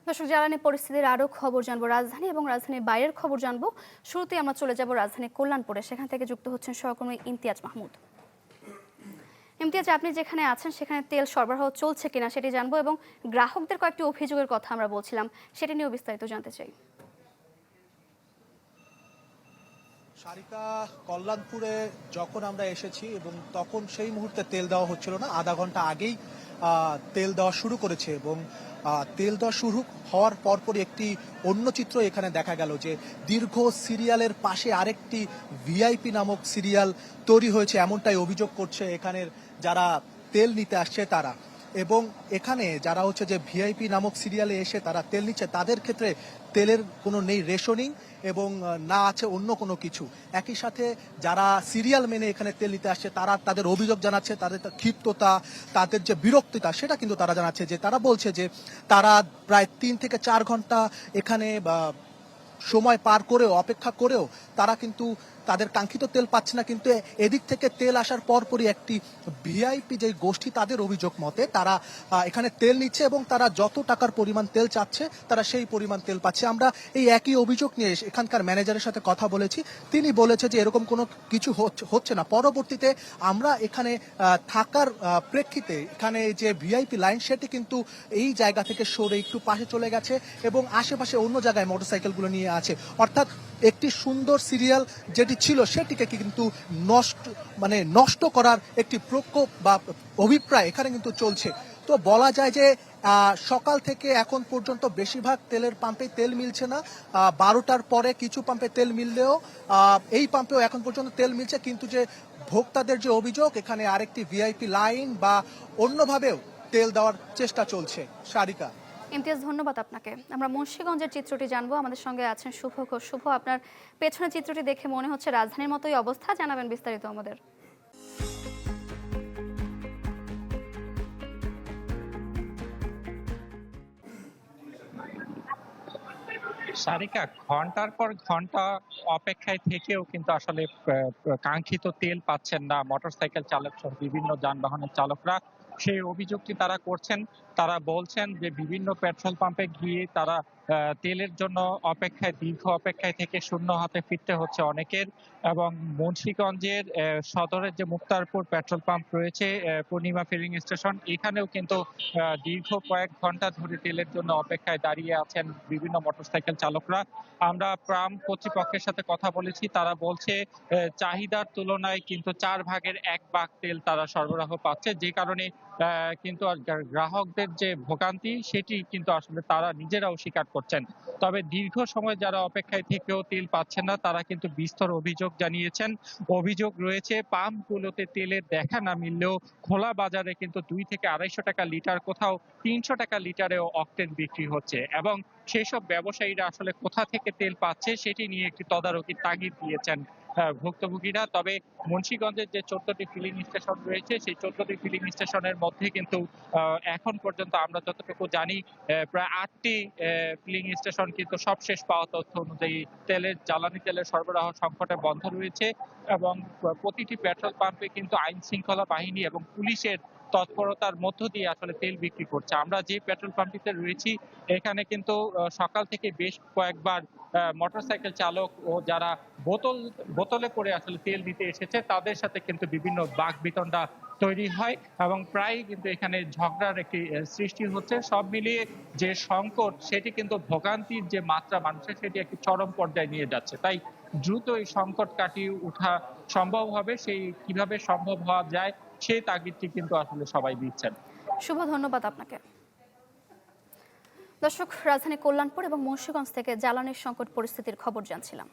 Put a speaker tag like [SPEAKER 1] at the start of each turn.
[SPEAKER 1] দর্শক, জ্বালানি পরিস্থিতির আরও খবর জানবো, রাজধানী এবং রাজধানীর বাইরের খবর জানবো। শুরুতেই আমরা চলে যাব রাজধানী কল্যাণপুরে। সেখান থেকে যুক্ত হচ্ছেন সহকর্মী ইমতিয়াজ মাহমুদ। ইমতিয়াজ, আপনি যেখানে আছেন সেখানে তেল সরবরাহ চলছে কিনা সেটি জানবো, এবং গ্রাহকদের কয়েকটি অভিযোগের কথা আমরা বলছিলাম, সেটি নিয়েও বিস্তারিত জানতে চাই।
[SPEAKER 2] সারিকা, কল্যাণপুরে যখন আমরা এসেছি এবং তখন সেই মুহূর্তে তেল দেওয়া হচ্ছিল না, আধা ঘন্টা আগেই তেল দেওয়া শুরু করেছে এবং তেল দেওয়া শুরু হওয়ার পরপরই একটি অন্য চিত্র এখানে দেখা গেল যে দীর্ঘ সিরিয়ালের পাশে আরেকটি ভিআইপি নামক সিরিয়াল তৈরি হয়েছে, এমনটাই অভিযোগ করছে এখানের যারা তেল নিতে আসছে তারা। এবং এখানে যারা হচ্ছে যে ভিআইপি নামক সিরিয়ালে এসে তারা তেল নিচ্ছে, তাদের ক্ষেত্রে তেলের কোনো নেই রেশনিং এবং না আছে অন্য কোনো কিছু। একই সাথে যারা সিরিয়াল মেনে এখানে তেল নিতে আসছে তারা তাদের অভিযোগ জানাচ্ছে, তাদের ক্ষিপ্ততা, তাদের যে বিরক্তিতা সেটা কিন্তু তারা জানাচ্ছে। যে তারা বলছে যে তারা প্রায় 3 থেকে 4 ঘন্টা এখানে সময় পার করেও, অপেক্ষা করেও তারা কিন্তু তাদের কাঙ্ক্ষিত তেল পাচ্ছে না। কিন্তু এদিক থেকে তেল আসার পরপরই একটি ভিআইপি যে গোষ্ঠী, তাদের অভিযোগ মতে তারা এখানে তেল নিচ্ছে এবং তারা যত টাকার পরিমাণ তেল চাচ্ছে তারা সেই পরিমাণ তেল পাচ্ছে। আমরা এই একই অভিযোগ নিয়ে এখানকার ম্যানেজারের সাথে কথা বলেছি, তিনি বলেছে যে এরকম কোনো কিছু হচ্ছে না। পরবর্তীতে আমরা এখানে থাকার প্রেক্ষিতে এখানে যে ভিআইপি লাইন সেটি কিন্তু এই জায়গা থেকে সরে একটু পাশে চলে গেছে এবং আশেপাশে অন্য জায়গায় মোটরসাইকেলগুলো নিয়ে আছে। অর্থাৎ একটি সুন্দর সিরিয়াল যেটি ছিল সেটিকে কিন্তু নষ্ট করার একটি প্রকোপ বা অভিপ্রায় এখানে কিন্তু চলছে। তো বলা যায় যে সকাল থেকে এখন পর্যন্ত বেশিরভাগ তেলের পাম্পে তেল মিলছে না। 12টার পরে কিছু পাম্পে তেল মিললেও এই পাম্পেও এখন পর্যন্ত তেল মিলছে, কিন্তু যে ভোক্তাদের যে অভিযোগ এখানে আরেকটি ভিআইপি লাইন বা অন্যভাবেও তেল দেওয়ার চেষ্টা চলছে। সারিকা।
[SPEAKER 1] ইমতিয়াজ, ধন্যবাদ আপনাকে। আমরা মুন্সিগঞ্জের চিত্রটি জানবো, আমাদের সঙ্গে আছেন শুভ ঘোষ। শুভ, আপনার পেছনের চিত্রটি দেখে মনে হচ্ছে রাজধানীর মতোই অবস্থা, জানাবেন বিস্তারিত আমাদের।
[SPEAKER 3] সারিকা, ঘন্টার পর ঘন্টা অপেক্ষায় থেকেও কিন্তু আসলে কাঙ্ক্ষিত তেল পাচ্ছেন না মোটরসাইকেল চালক সহ বিভিন্ন যানবাহনের চালকরা। সেই অভিযোগটি তারা করছেন। তারা বলছেন যে বিভিন্ন পেট্রোল পাম্পে গিয়ে তারা তেলের জন্য দীর্ঘ অপেক্ষায় থেকে শূন্য হাতে ফিরতে হচ্ছে অনেকের। এবং মুন্সিগঞ্জের সদরের যে মুক্তারপুর পেট্রোল পাম্প রয়েছে, পূর্ণিমা ফিলিং স্টেশন, এখানেও কিন্তু দীর্ঘ কয়েক ঘন্টা ধরে তেলের জন্য অপেক্ষায় দাঁড়িয়ে আছেন বিভিন্ন মোটরসাইকেল চালকরা। আমরা প্রাম কর্তৃপক্ষের সাথে কথা বলেছি, তারা বলছে চাহিদার তুলনায় কিন্তু 4 ভাগের 1 ভাগ তেল তারা সরবরাহ পাচ্ছে, যে কারণে কিন্তু গ্রাহকদের যে ভোগান্তি সেটি কিন্তু আসলে তারা নিজেরাও স্বীকার করছেন। তবে দীর্ঘ সময় যারা অপেক্ষায় থেকেও তেল পাচ্ছেন না তারা কিন্তু বিস্তর অভিযোগ জানিয়েছেন। অভিযোগ রয়েছে পাম্পগুলোতে তেলের দেখা না মিললেও খোলা বাজারে কিন্তু 2 থেকে 250 টাকা লিটার, কোথাও 300 টাকা লিটারেও অকটেন বিক্রি হচ্ছে। এবং সেই সব ব্যবসায়ীরা আসলে কোথা থেকে তেল পাচ্ছে সেটি নিয়ে একটি তদারকির তাগিদ দিয়েছেন ভুক্তভোগীরা। তবে মুন্সিগঞ্জের যে 14টি ফিলিং স্টেশন রয়েছে সেই 14টি ফিলিং স্টেশনের মধ্যে কিন্তু এখন পর্যন্ত আমরা যতটুকু জানি প্রায় 8টি ফিলিং স্টেশন কিন্তু সবশেষ পাওয়া তথ্য অনুযায়ী জ্বালানি তেলের সরবরাহ সংকটে বন্ধ রয়েছে। এবং প্রতিটি পেট্রোল পাম্পে কিন্তু আইন শৃঙ্খলা বাহিনী এবং পুলিশের তৎপরতার মধ্য দিয়ে আসলে তেল বিক্রি করছে। আমরা যে পেট্রোল পাম্পটিতে রয়েছি এখানে কিন্তু সকাল থেকে বেশ কয়েকবার মোটরসাইকেল চালক ও যারা বোতলে করে আসলে তেল দিতে এসেছে তাদের সাথে কিন্তু বিভিন্ন বাকবিতণ্ডা তৈরি হয় এবং প্রায় কিন্তু এখানে ঝগড়ার একটি সৃষ্টি হচ্ছে। সব মিলিয়ে যে সংকট সেটি কিন্তু ভোগান্তির যে মাত্রা মানুষের সেটি একটি চরম পর্যায়ে নিয়ে যাচ্ছে। তাই দ্রুত এই সংকট কাটিয়ে ওঠা সম্ভব হবে, সেই কিভাবে সম্ভব হওয়া যায় সেই তাগিদটি কিন্তু আসলে সবাই দিচ্ছেন।
[SPEAKER 1] শুভ, ধন্যবাদ আপনাকে। দর্শক, রাজধানী কল্যাণপুর এবং মুন্সিগঞ্জ থেকে জ্বালানির সংকট পরিস্থিতির খবর জানছিলাম।